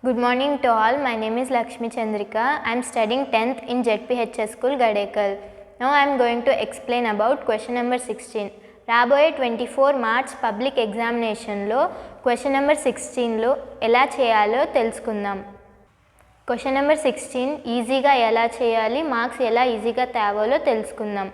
Good morning to all. My name is Lakshmi Chandrika. I am studying 10th in ZPHS School, Gadekal. Now I am going to explain about question number 16. రాబోయే 24 March public ఎగ్జామినేషన్లో question number 16లో ఎలా చేయాలో తెలుసుకుందాం. Question number 16 ఈజీగా ఎలా చేయాలి, marks ఎలా ఈజీగా తేవాలో తెలుసుకుందాం.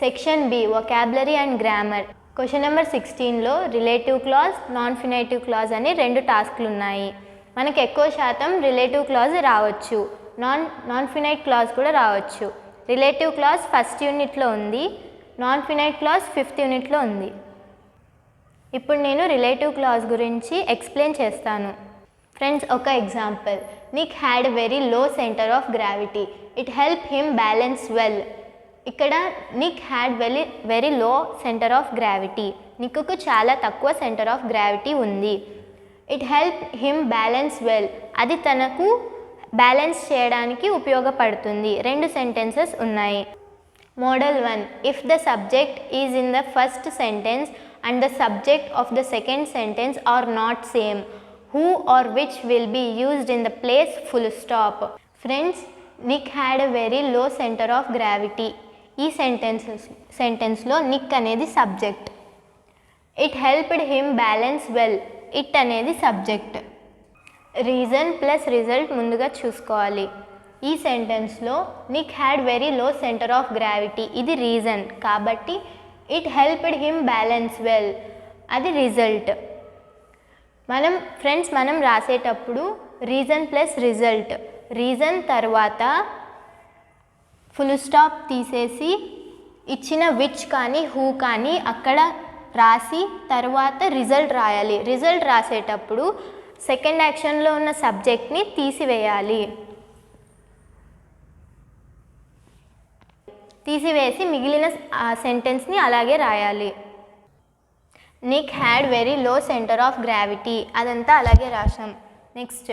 Section B vocabulary and grammar. Question number 16లో relative clause, non finitive clause అని రెండు టాస్క్లు ఉన్నాయి. మనకు ఎక్కువ శాతం రిలేటివ్ క్లాజ్ రావచ్చు, నాన్ ఫినైట్ క్లాజ్ కూడా రావచ్చు. రిలేటివ్ క్లాజ్ ఫస్ట్ యూనిట్లో ఉంది, నాన్ ఫినైట్ క్లాజ్ 5th యూనిట్లో ఉంది. ఇప్పుడు నేను రిలేటివ్ క్లాజ్ గురించి ఎక్స్ప్లెయిన్ చేస్తాను. ఫ్రెండ్స్, ఒక example. Nick had very low centre of gravity, it help him balance well. ఇక్కడ Nick had very low centre of gravity, నిక్కు చాలా తక్కువ సెంటర్ ఆఫ్ గ్రావిటీ ఉంది. It help him balance well, అది తనకు బ్యాలెన్స్ చేయడానికి ఉపయోగపడుతుంది. రెండు సెంటెన్సెస్ ఉన్నాయి. Model 1. If the subject is in the first sentence and the subject of the second sentence are not same, who are which will be used in the place full stop. Friends, Nick had a very low centre of gravity. ఈ సెంటెన్స్లో Nick అనేది subject, it helped him balance well, it అనేది subject. Reason plus result ముందుగా చూసుకోవాలి. ఈ సెంటెన్స్లో Nick had very low centre of gravity, ఇది reason కాబట్టి it helped him balance well, అది రిజల్ట్. మనం రాసేటప్పుడు రీజన్ ప్లస్ రిజల్ట్, రీజన్ తర్వాత ఫుల్ స్టాప్ తీసేసి ఇచ్చిన విచ్ కానీ హూ కానీ అక్కడ రాసి తర్వాత రిజల్ట్ రాయాలి. రిజల్ట్ రాసేటప్పుడు సెకండ్ యాక్షన్లో ఉన్న సబ్జెక్ట్ని తీసివేయాలి, తీసివేసి మిగిలిన సెంటెన్స్ని అలాగే రాయాలి. Nick had very low centre of gravity, అదంతా అలాగే రాసాం. నెక్స్ట్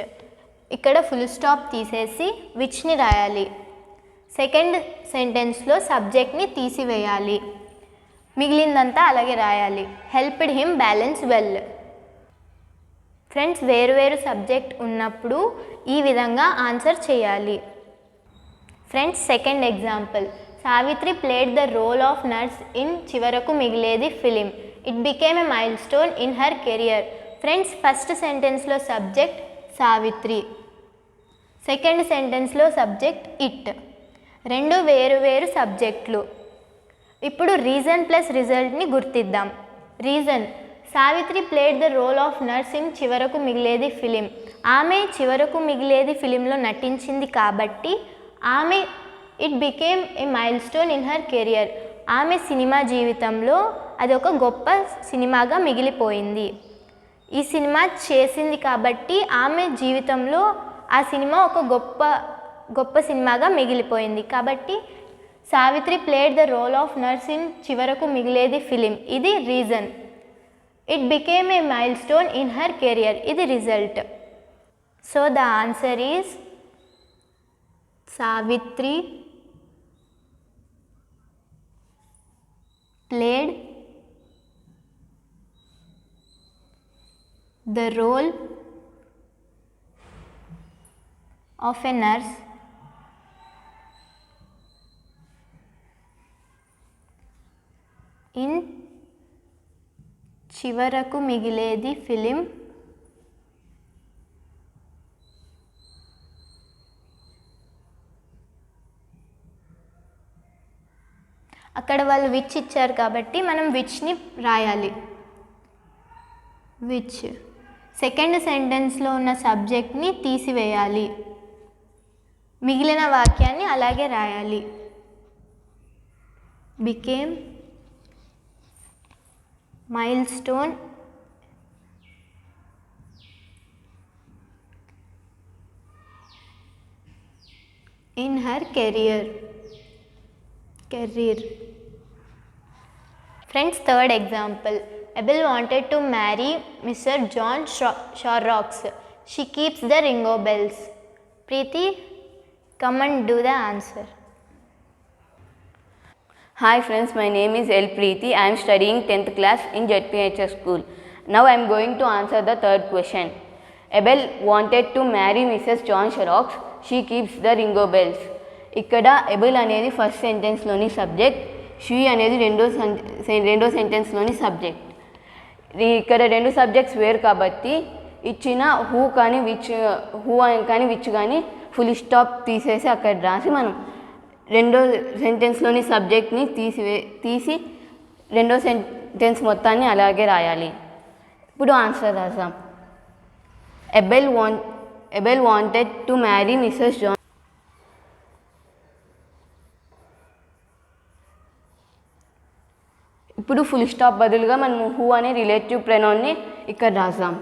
ఇక్కడ ఫుల్ స్టాప్ తీసేసి విచ్ని రాయాలి. సెకండ్ సెంటెన్స్లో సబ్జెక్ట్ని తీసివేయాలి, మిగిలిందంతా అలాగే రాయాలి. Helped him balance well. Friends, వేరు సబ్జెక్ట్ ఉన్నప్పుడు ఈ విధంగా ఆన్సర్ చేయాలి. Friends, second example. Savitri played the role of nurse in Chivaraku Migiledi film, it became a milestone in her career. Friends, first సెంటెన్స్లో సబ్జెక్ట్ సావిత్రి, సెకండ్ సెంటెన్స్లో సబ్జెక్ట్ ఇట్, రెండు వేరు సబ్జెక్టులు. ఇప్పుడు రీజన్ ప్లస్ రిజల్ట్ని గుర్తిద్దాం. Reason, Savitri played the role of nurse in Chivaraku Migiledi film. ఆమె చివరకు మిగిలేది ఫిలింలో నటించింది కాబట్టి ఆమె it became a milestone in her career, ఆమె సినిమా జీవితంలో అది ఒక గొప్ప సినిమాగా మిగిలిపోయింది. ఈ సినిమా చేసింది కాబట్టి ఆమె జీవితంలో ఆ సినిమా ఒక గొప్ప సినిమాగా మిగిలిపోయింది. కాబట్టి Savitri played the role of nurse in Chivaraku Migiledi film, ఇది reason. It became a milestone in her career, ఇది result. So the answer is Savitri played the role of a nurse in Chivaraku Migiledi film అక్కడ వాళ్ళు విచ్ ఇచ్చారు కాబట్టి మనం విచ్ని రాయాలి. విచ్. సెకండ్ సెంటెన్స్లో ఉన్న సబ్జెక్ట్ని తీసివేయాలి, మిగిలిన వాక్యాన్ని అలాగే రాయాలి. Became mile stone in her career. Friends, third example. Abel wanted to marry Mr. John Shorrocks. She keeps the Ringo bells. Preeti, come and do the answer. Hi friends, my name is L. Preeti. I am studying 10th class in ZPHS school. Now I am going to answer the third question. Abel wanted to marry Mrs John Sherox, she keeps the ringo bells. ఇక్కడ Abel అనేది first సెంటెన్స్లోని subject, she అనేది రెండో సెంటెన్స్లోని subject. ఇక్కడ రెండు subjects వేరు కాబట్టి ఇచ్చిన హూ కానీ విచ్ కానీ ఫుల్ స్టాప్ తీసేసి అక్కడ రాసి మనం రెండో సెంటెన్స్లోని సబ్జెక్ట్ని తీసి రెండో సెంటెన్స్ మొత్తాన్ని అలాగే రాయాలి. ఇప్పుడు ఆన్సర్ రాసాం. Abel wanted to marry Mrs John. ఇప్పుడు ఫుల్ స్టాప్ బదులుగా మనం హూ అనే రిలేటివ్ ప్రొనౌన్ని ఇక్కడ రాసాం.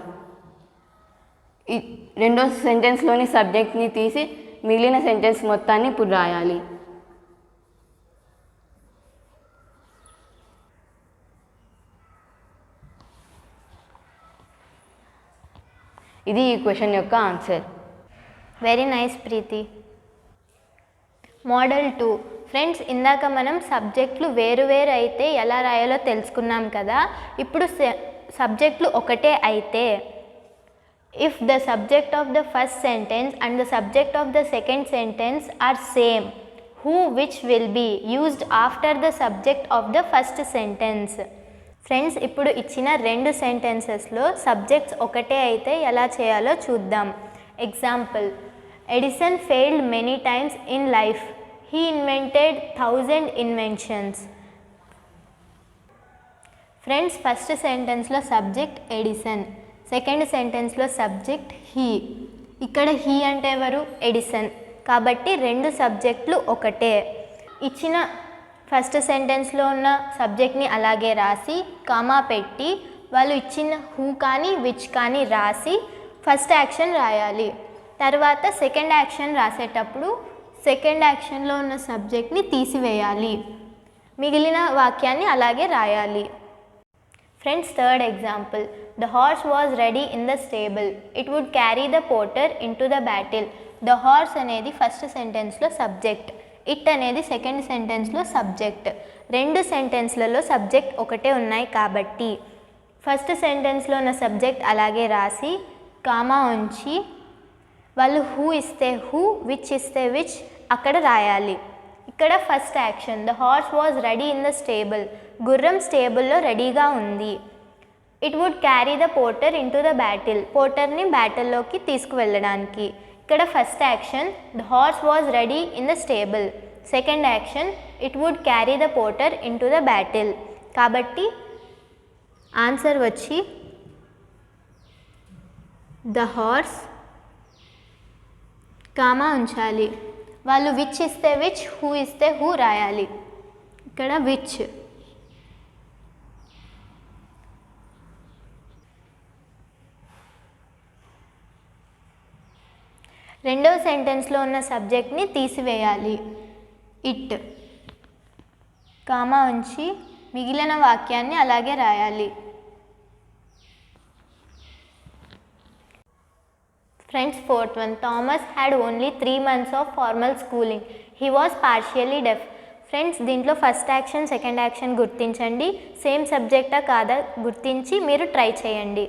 రెండో సెంటెన్స్లోని సబ్జెక్ట్ని తీసి మిగిలిన సెంటెన్స్ మొత్తాన్ని ఇప్పుడు రాయాలి. ఇది ఈ క్వశ్చన్ యొక్క ఆన్సర్. వెరీ నైస్ ప్రీతి. మోడల్ 2. ఫ్రెండ్స్, ఇందాక మనం సబ్జెక్టులు వేరు అయితే ఎలా రాయాలో తెలుసుకున్నాం కదా. ఇప్పుడు సబ్జెక్టులు ఒకటే అయితే, if the subject of the first sentence and the subject of the second sentence are same, who which will be used after the subject of the first sentence. Friends, ఇప్పుడు ఇచ్చిన రెండు సెంటెన్సెస్లో సబ్జెక్ట్స్ ఒకటే అయితే ఎలా చేయాలో చూద్దాం. Example, Edison failed many times in life, he invented 1000 inventions. Friends, first సెంటెన్స్లో subject Edison, second సెంటెన్స్లో సబ్జెక్ట్ హీ. ఇక్కడ హీ అంటే ఎవరు? ఎడిసన్. కాబట్టి రెండు సబ్జెక్టులు ఒకటే. ఇచ్చిన ఫస్ట్ సెంటెన్స్లో ఉన్న సబ్జెక్ట్ని అలాగే రాసి కామా పెట్టి వాళ్ళు ఇచ్చిన హూ కానీ విచ్ కానీ రాసి ఫస్ట్ యాక్షన్ రాయాలి. తర్వాత సెకండ్ యాక్షన్ రాసేటప్పుడు సెకండ్ యాక్షన్లో ఉన్న సబ్జెక్ట్ని తీసివేయాలి. మిగిలిన వాక్యాన్ని అలాగే రాయాలి. Friends, third example, the horse was ready in the stable, it would carry the porter in to the battle. The horse అనేది ఫస్ట్ సెంటెన్స్లో సబ్జెక్ట్, ఇట్ అనేది సెకండ్ సెంటెన్స్లో సబ్జెక్ట్. రెండు సెంటెన్స్లలో సబ్జెక్ట్ ఒకటే ఉన్నాయి కాబట్టి ఫస్ట్ సెంటెన్స్లో ఉన్న సబ్జెక్ట్ అలాగే రాసి కామా ఉంచి వాళ్ళు హూ ఇస్తే హూ, విచ్ ఇస్తే విచ్ అక్కడ రాయాలి. ఇక్కడ first action, the horse was ready in the stable, గుర్రం స్టేబుల్లో రెడీగా ఉంది. It would carry the porter in to the battle, పోర్టర్ని బ్యాటిల్లోకి తీసుకువెళ్ళడానికి. ఇక్కడ first action, the horse was ready in the stable. Second action, it would carry the porter in to the battle. కాబట్టి answer వచ్చి ద హార్స్ కామా ఉంచాలి. వాళ్ళు which ఇస్తే which, who ఇస్తే హూ రాయాలి. ఇక్కడ విచ్. రెండవ సెంటెన్స్లో ఉన్న సబ్జెక్ట్ని తీసివేయాలి. ఇట్ కామా ఉంచి మిగిలిన వాక్యాన్ని అలాగే రాయాలి. Friends, fourth one, Thomas had only 3 months of formal schooling, he was partially deaf. Friends, దీంట్లో ఫస్ట్ యాక్షన్ సెకండ్ యాక్షన్ గుర్తించండి. సేమ్ సబ్జెక్టా కాదా గుర్తించి మీరు ట్రై చేయండి.